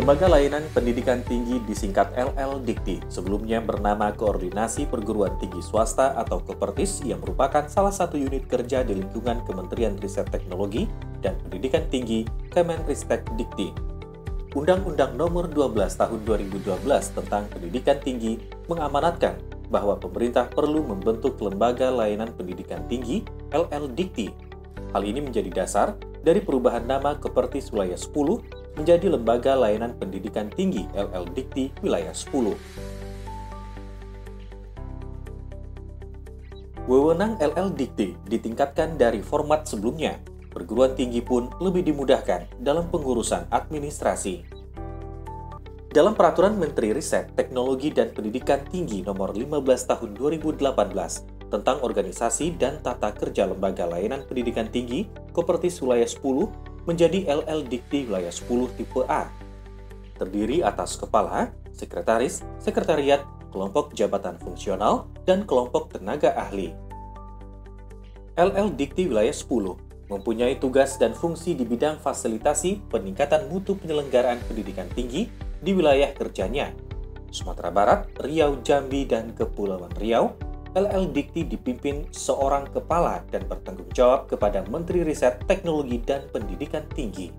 Lembaga Layanan Pendidikan Tinggi disingkat LLDikti, sebelumnya bernama Koordinasi Perguruan Tinggi Swasta atau Kopertis, yang merupakan salah satu unit kerja di lingkungan Kementerian Riset Teknologi dan Pendidikan Tinggi Kemenristek Dikti. Undang-Undang Nomor 12 Tahun 2012 tentang Pendidikan Tinggi mengamanatkan bahwa pemerintah perlu membentuk Lembaga Layanan Pendidikan Tinggi LLDikti. Hal ini menjadi dasar dari perubahan nama Kopertis Wilayah 10 menjadi Lembaga Layanan Pendidikan Tinggi LLDikti Wilayah 10. Wewenang LLDikti ditingkatkan dari format sebelumnya. Perguruan tinggi pun lebih dimudahkan dalam pengurusan administrasi. Dalam Peraturan Menteri Riset, Teknologi dan Pendidikan Tinggi Nomor 15 Tahun 2018 tentang organisasi dan tata kerja Lembaga Layanan Pendidikan Tinggi Kopertis Wilayah 10 menjadi LLDikti Wilayah 10 Tipe A. Terdiri atas Kepala, Sekretaris, Sekretariat, Kelompok Jabatan Fungsional, dan Kelompok Tenaga Ahli. LLDikti Wilayah 10 mempunyai tugas dan fungsi di bidang fasilitasi peningkatan mutu penyelenggaraan pendidikan tinggi di wilayah kerjanya. Sumatera Barat, Riau, Jambi, dan Kepulauan Riau, LLDikti dipimpin seorang kepala dan bertanggung jawab kepada Menteri Riset, Teknologi, dan Pendidikan Tinggi.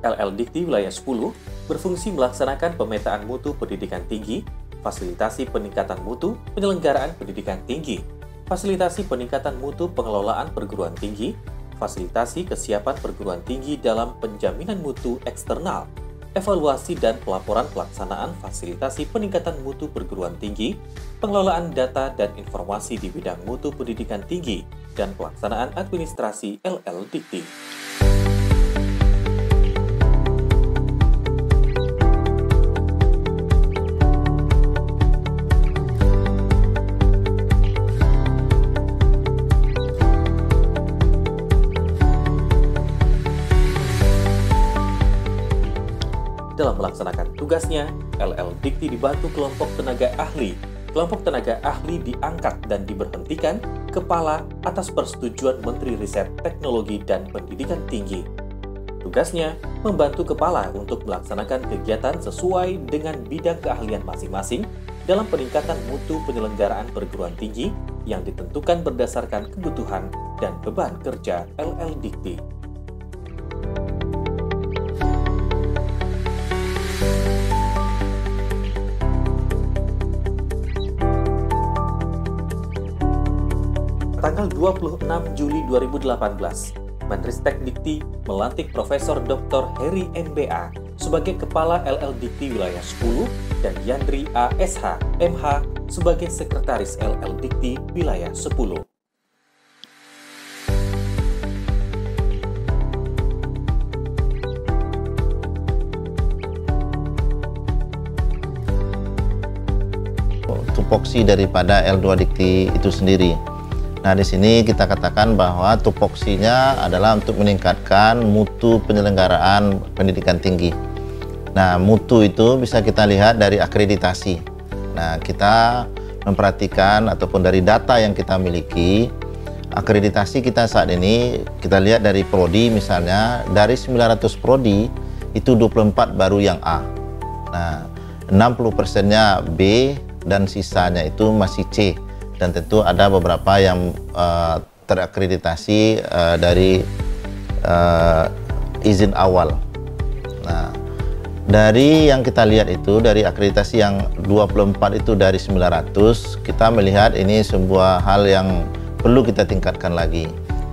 LLDikti Wilayah 10 berfungsi melaksanakan pemetaan mutu pendidikan tinggi, fasilitasi peningkatan mutu penyelenggaraan pendidikan tinggi, fasilitasi peningkatan mutu pengelolaan perguruan tinggi, fasilitasi kesiapan perguruan tinggi dalam penjaminan mutu eksternal, evaluasi dan pelaporan pelaksanaan fasilitasi peningkatan mutu perguruan tinggi, pengelolaan data dan informasi di bidang mutu pendidikan tinggi, dan pelaksanaan administrasi LLDikti. Dalam melaksanakan tugasnya, LLDikti dibantu kelompok tenaga ahli. Kelompok tenaga ahli diangkat dan diberhentikan kepala atas persetujuan Menteri Riset, Teknologi, dan Pendidikan Tinggi. Tugasnya membantu kepala untuk melaksanakan kegiatan sesuai dengan bidang keahlian masing-masing dalam peningkatan mutu penyelenggaraan perguruan tinggi yang ditentukan berdasarkan kebutuhan dan beban kerja LLDikti. Tanggal 26 Juli 2018, Menristek Dikti melantik Profesor Dr. Heri MBA sebagai Kepala LLDikti Wilayah 10 dan Yandri ASH MH sebagai Sekretaris LLDikti Wilayah 10. Tupoksi daripada L2 Dikti itu sendiri. Nah, di sini kita katakan bahwa tupoksinya adalah untuk meningkatkan mutu penyelenggaraan pendidikan tinggi. Nah, mutu itu bisa kita lihat dari akreditasi. Nah, kita memperhatikan ataupun dari data yang kita miliki, akreditasi kita saat ini, kita lihat dari prodi misalnya, dari 900 prodi, itu 24 baru yang A. Nah, 60%-nya B dan sisanya itu masih C. Dan tentu ada beberapa yang terakreditasi dari izin awal. Nah, dari yang kita lihat itu, dari akreditasi yang 24 itu dari 900, kita melihat ini sebuah hal yang perlu kita tingkatkan lagi.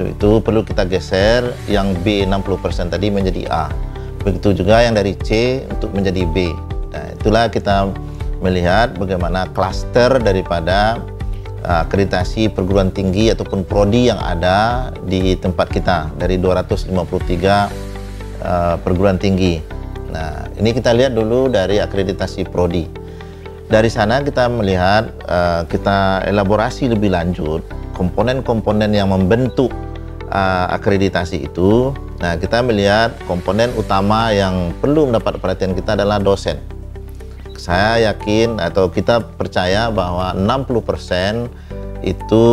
Itu perlu kita geser yang B 60% tadi menjadi A. Begitu juga yang dari C untuk menjadi B. Nah, itulah kita melihat bagaimana klaster daripada akreditasi perguruan tinggi ataupun prodi yang ada di tempat kita dari 253 perguruan tinggi. Nah, ini kita lihat dulu dari akreditasi prodi. Dari sana kita melihat, kita elaborasi lebih lanjut komponen-komponen yang membentuk akreditasi itu. Nah, kita melihat komponen utama yang perlu mendapat perhatian kita adalah dosen. Saya yakin atau kita percaya bahwa 60% itu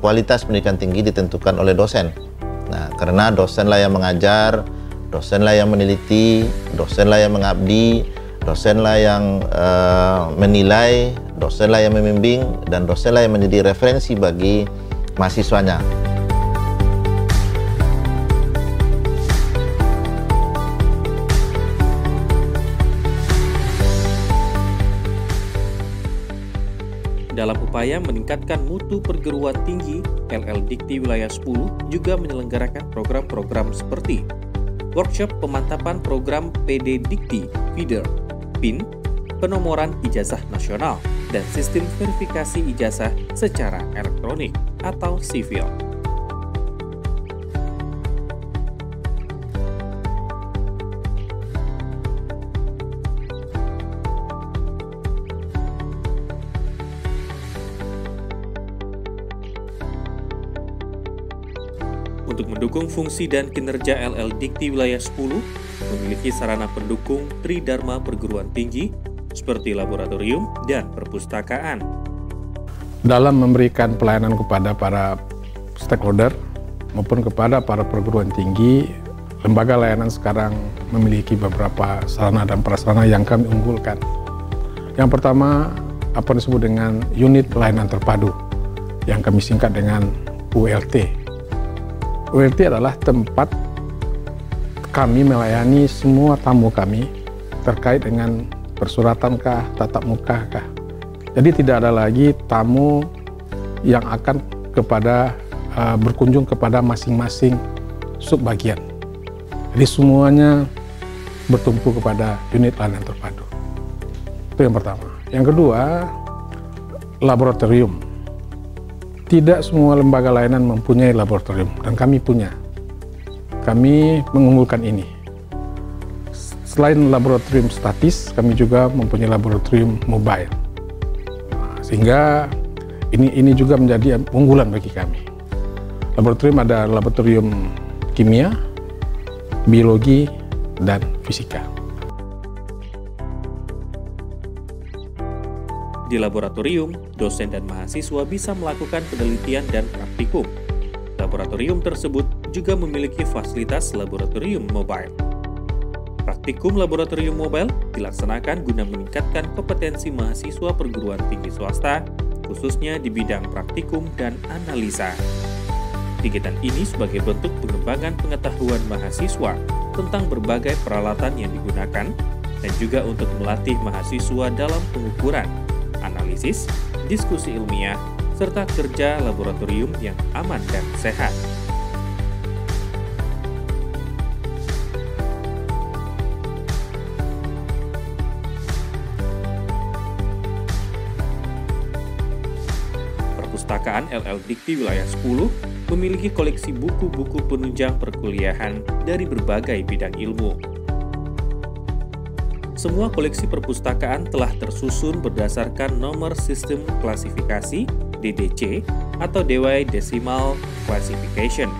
kualitas pendidikan tinggi ditentukan oleh dosen. Nah, karena dosenlah yang mengajar, dosenlah yang meneliti, dosenlah yang mengabdi, dosenlah yang menilai, dosenlah yang membimbing, dan dosenlah yang menjadi referensi bagi mahasiswanya. Dalam upaya meningkatkan mutu perguruan tinggi, LL Dikti Wilayah 10 juga menyelenggarakan program-program seperti workshop pemantapan program PD Dikti, Feeder, PIN, penomoran ijazah nasional, dan sistem verifikasi ijazah secara elektronik atau sivil. Untuk mendukung fungsi dan kinerja LL Dikti Wilayah 10, memiliki sarana pendukung Tridharma Perguruan Tinggi seperti laboratorium dan perpustakaan. Dalam memberikan pelayanan kepada para stakeholder maupun kepada para perguruan tinggi, lembaga layanan sekarang memiliki beberapa sarana dan prasarana yang kami unggulkan. Yang pertama, apa disebut dengan unit pelayanan terpadu, yang kami singkat dengan ULT. ULT adalah tempat kami melayani semua tamu kami terkait dengan persuratankah, tatap mukakah. Jadi tidak ada lagi tamu yang akan berkunjung kepada masing-masing subbagian. Jadi semuanya bertumpu kepada unit layanan terpadu. Itu yang pertama. Yang kedua, laboratorium. Tidak semua lembaga layanan mempunyai laboratorium, dan kami punya. Kami mengunggulkan ini. Selain laboratorium statis, kami juga mempunyai laboratorium mobile. Sehingga ini juga menjadi unggulan bagi kami. Laboratorium ada laboratorium kimia, biologi, dan fisika. Di laboratorium, dosen dan mahasiswa bisa melakukan penelitian dan praktikum. Laboratorium tersebut juga memiliki fasilitas laboratorium mobile. Praktikum laboratorium mobile dilaksanakan guna meningkatkan kompetensi mahasiswa perguruan tinggi swasta, khususnya di bidang praktikum dan analisa. Kegiatan ini sebagai bentuk pengembangan pengetahuan mahasiswa tentang berbagai peralatan yang digunakan, dan juga untuk melatih mahasiswa dalam pengukuran, analisis, diskusi ilmiah, serta kerja laboratorium yang aman dan sehat. Perpustakaan LL Dikti Wilayah 10 memiliki koleksi buku-buku penunjang perkuliahan dari berbagai bidang ilmu. Semua koleksi perpustakaan telah tersusun berdasarkan nomor sistem klasifikasi DDC atau Dewey Decimal Classification.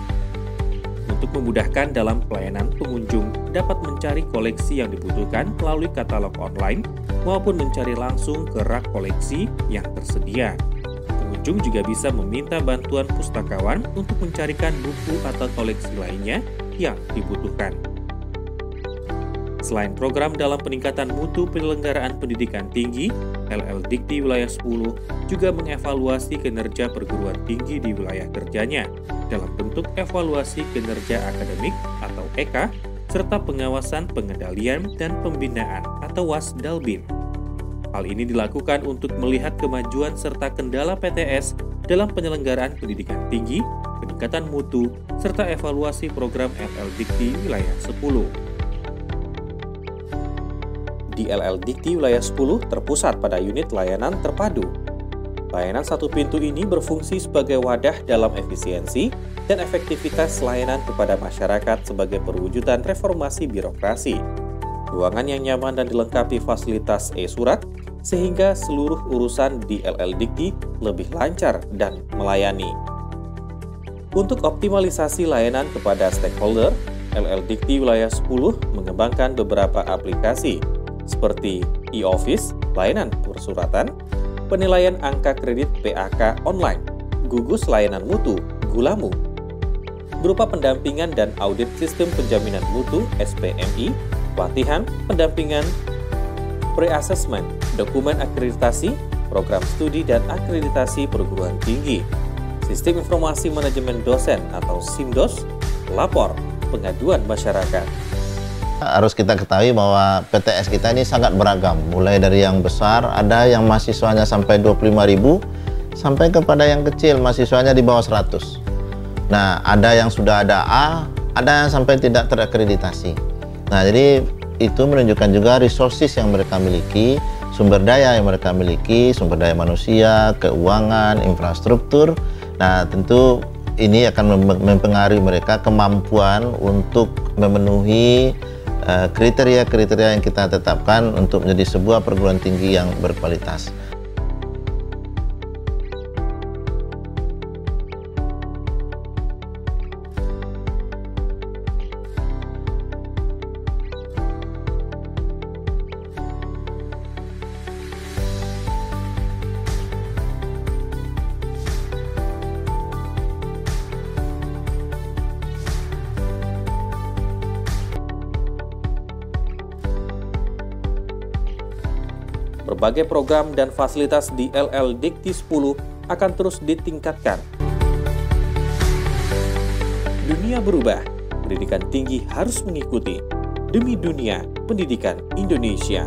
Untuk memudahkan dalam pelayanan, pengunjung dapat mencari koleksi yang dibutuhkan melalui katalog online maupun mencari langsung ke rak koleksi yang tersedia. Pengunjung juga bisa meminta bantuan pustakawan untuk mencarikan buku atau koleksi lainnya yang dibutuhkan. Selain program dalam peningkatan mutu penyelenggaraan pendidikan tinggi, LL Dikti Wilayah 10 juga mengevaluasi kinerja perguruan tinggi di wilayah kerjanya dalam bentuk evaluasi kinerja akademik atau EK, serta pengawasan pengendalian dan pembinaan atau WASDalbin. Hal ini dilakukan untuk melihat kemajuan serta kendala PTS dalam penyelenggaraan pendidikan tinggi, peningkatan mutu, serta evaluasi program LL Dikti Wilayah 10. Di LL Dikti Wilayah 10 terpusat pada unit layanan terpadu. Layanan satu pintu ini berfungsi sebagai wadah dalam efisiensi dan efektivitas layanan kepada masyarakat sebagai perwujudan reformasi birokrasi. Ruangan yang nyaman dan dilengkapi fasilitas e-surat, sehingga seluruh urusan di LL Dikti lebih lancar dan melayani. Untuk optimalisasi layanan kepada stakeholder, LL Dikti Wilayah 10 mengembangkan beberapa aplikasi, seperti e-office, layanan persuratan, penilaian angka kredit PAK online, gugus layanan mutu, Gulamu, berupa pendampingan dan audit sistem penjaminan mutu (SPMI), pelatihan, pendampingan, pre-assessment, dokumen akreditasi, program studi dan akreditasi perguruan tinggi, sistem informasi manajemen dosen atau SIMDOS, lapor, pengaduan masyarakat. Harus kita ketahui bahwa PTS kita ini sangat beragam, mulai dari yang besar, ada yang mahasiswanya sampai 25.000, sampai kepada yang kecil, mahasiswanya di bawah 100. Nah, ada yang sudah ada A, ada yang sampai tidak terakreditasi. Nah, jadi itu menunjukkan juga resources yang mereka miliki, sumber daya yang mereka miliki, sumber daya manusia, keuangan, infrastruktur. Nah, tentu ini akan mempengaruhi mereka kemampuan untuk memenuhi kriteria-kriteria yang kita tetapkan untuk menjadi sebuah perguruan tinggi yang berkualitas. Berbagai program dan fasilitas di LL Dikti 10 akan terus ditingkatkan. Dunia berubah, pendidikan tinggi harus mengikuti. Demi dunia pendidikan Indonesia.